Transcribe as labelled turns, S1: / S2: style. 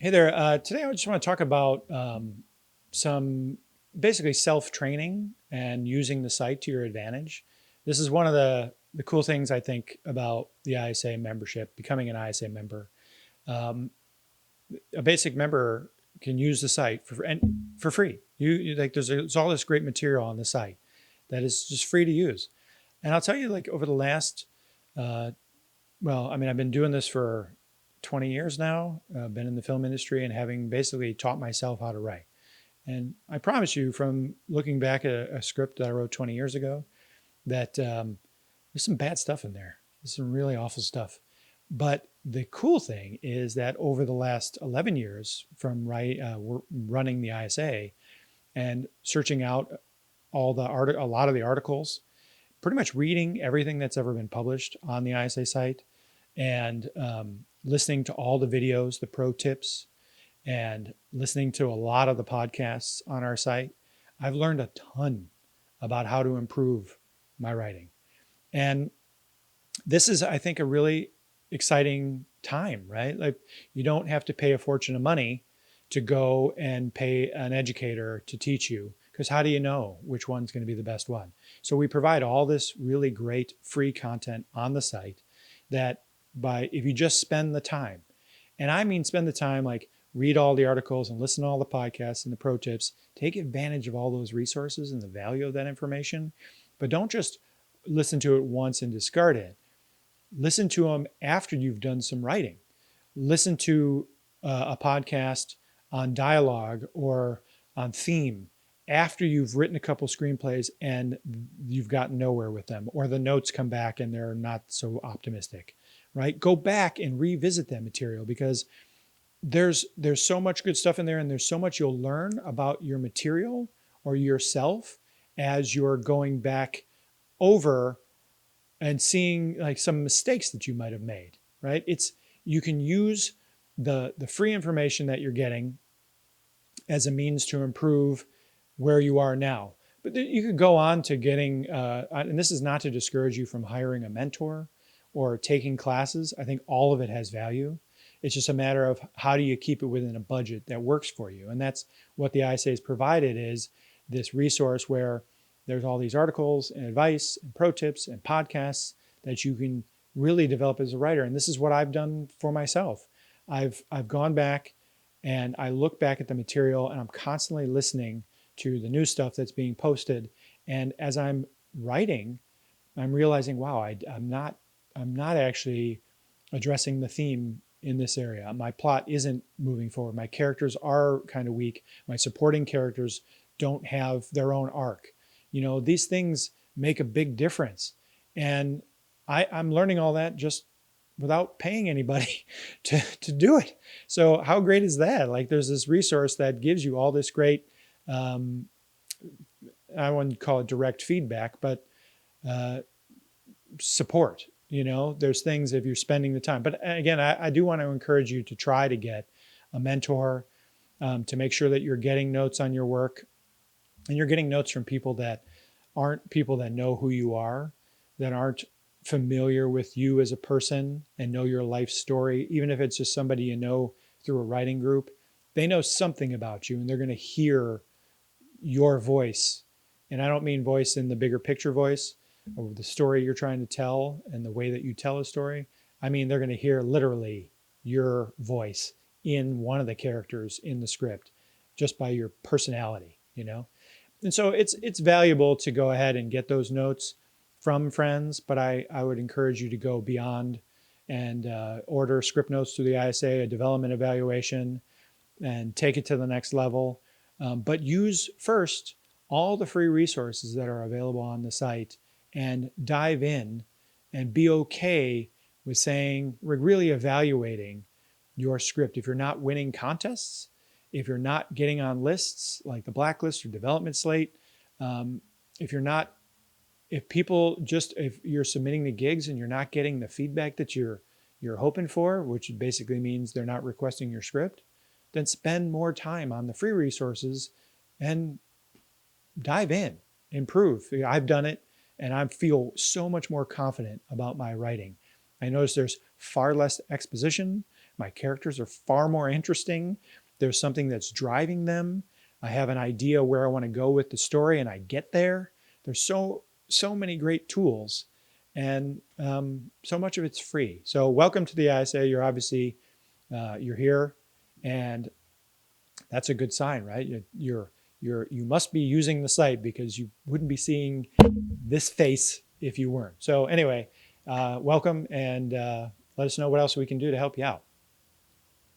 S1: Hey there. Today I just want to talk about some basically self-training and using the site to your advantage. This is one of the cool things I think about the ISA membership, becoming an ISA member. Um, a basic member can use the site for free. Like there's all this great material on the site that is just free to use. And I'll tell you, like over the last uh, well, I mean, I've been doing this for 20 years now, been in the film industry and having basically taught myself how to write. And I promise you, from looking back at a script that I wrote 20 years ago, that there's some bad stuff in there. There's some really awful stuff. But the cool thing is that over the last 11 years from running the ISA and searching out a lot of the articles, pretty much reading everything that's ever been published on the ISA site, and listening to all the videos, the pro tips, and listening to a lot of the podcasts on our site, I've learned a ton about how to improve my writing. And this is, I think, a really exciting time, right? Like you don't have to pay a fortune of money to go and pay an educator to teach you, because how do you know which one's going to be the best one? So we provide all this really great free content on the site that if you just spend the time, and I mean spend the time, like read all the articles and listen to all the podcasts and the pro tips, take advantage of all those resources and the value of that information, but don't just listen to it once and discard it. Listen to them after you've done some writing. Listen to a podcast on dialogue or on theme after you've written a couple screenplays and you've gotten nowhere with them, or the notes come back and they're not so optimistic, right? Go back and revisit that material, because there's so much good stuff in there, and there's so much you'll learn about your material or yourself as you're going back over and seeing like some mistakes that you might have made, right? You can use the free information that you're getting as a means to improve where you are now. But you could go on to getting, and this is not to discourage you from hiring a mentor or taking classes. I think all of it has value. It's just a matter of how do you keep it within a budget that works for you. And that's what the ISA has provided, is this resource where there's all these articles and advice and pro tips and podcasts that you can really develop as a writer. And this is what I've done for myself. I've gone back and I look back at the material, and I'm constantly listening to the new stuff that's being posted. And as I'm writing, I'm realizing, wow, I'm not actually addressing the theme in this area. My plot isn't moving forward. My characters are kind of weak. My supporting characters don't have their own arc. These things make a big difference. And I'm learning all that just without paying anybody to do it. So how great is that? Like there's this resource that gives you all this great, I wouldn't call it direct feedback, but support. There's things if you're spending the time. But again, I do want to encourage you to try to get a mentor, to make sure that you're getting notes on your work, and you're getting notes from people that aren't people that know who you are, that aren't familiar with you as a person and know your life story. Even if it's just somebody you know through a writing group, they know something about you, and they're going to hear your voice. And I don't mean voice in the bigger picture voice or the story you're trying to tell and the way that you tell a story. I mean, they're going to hear literally your voice in one of the characters in the script, just by your personality. And so it's valuable to go ahead and get those notes from friends, but I would encourage you to go beyond and order script notes through the ISA, a development evaluation, and take it to the next level. But use first all the free resources that are available on the site, and dive in and be okay with saying, we're really evaluating your script. If you're not winning contests, if you're not getting on lists like the blacklist or development slate, if you're submitting the gigs and you're not getting the feedback that you're hoping for, which basically means they're not requesting your script, then spend more time on the free resources and dive in, improve. I've done it, and I feel so much more confident about my writing. I notice there's far less exposition, My characters are far more interesting. There's something that's driving them. I have an idea where I want to go with the story, and I get there. There's so many great tools, and so much of it's free. So welcome to the ISA. You're obviously you're here, and that's a good sign, right? You must be using the site, because you wouldn't be seeing this face if you weren't. So anyway, welcome, and let us know what else we can do to help you out.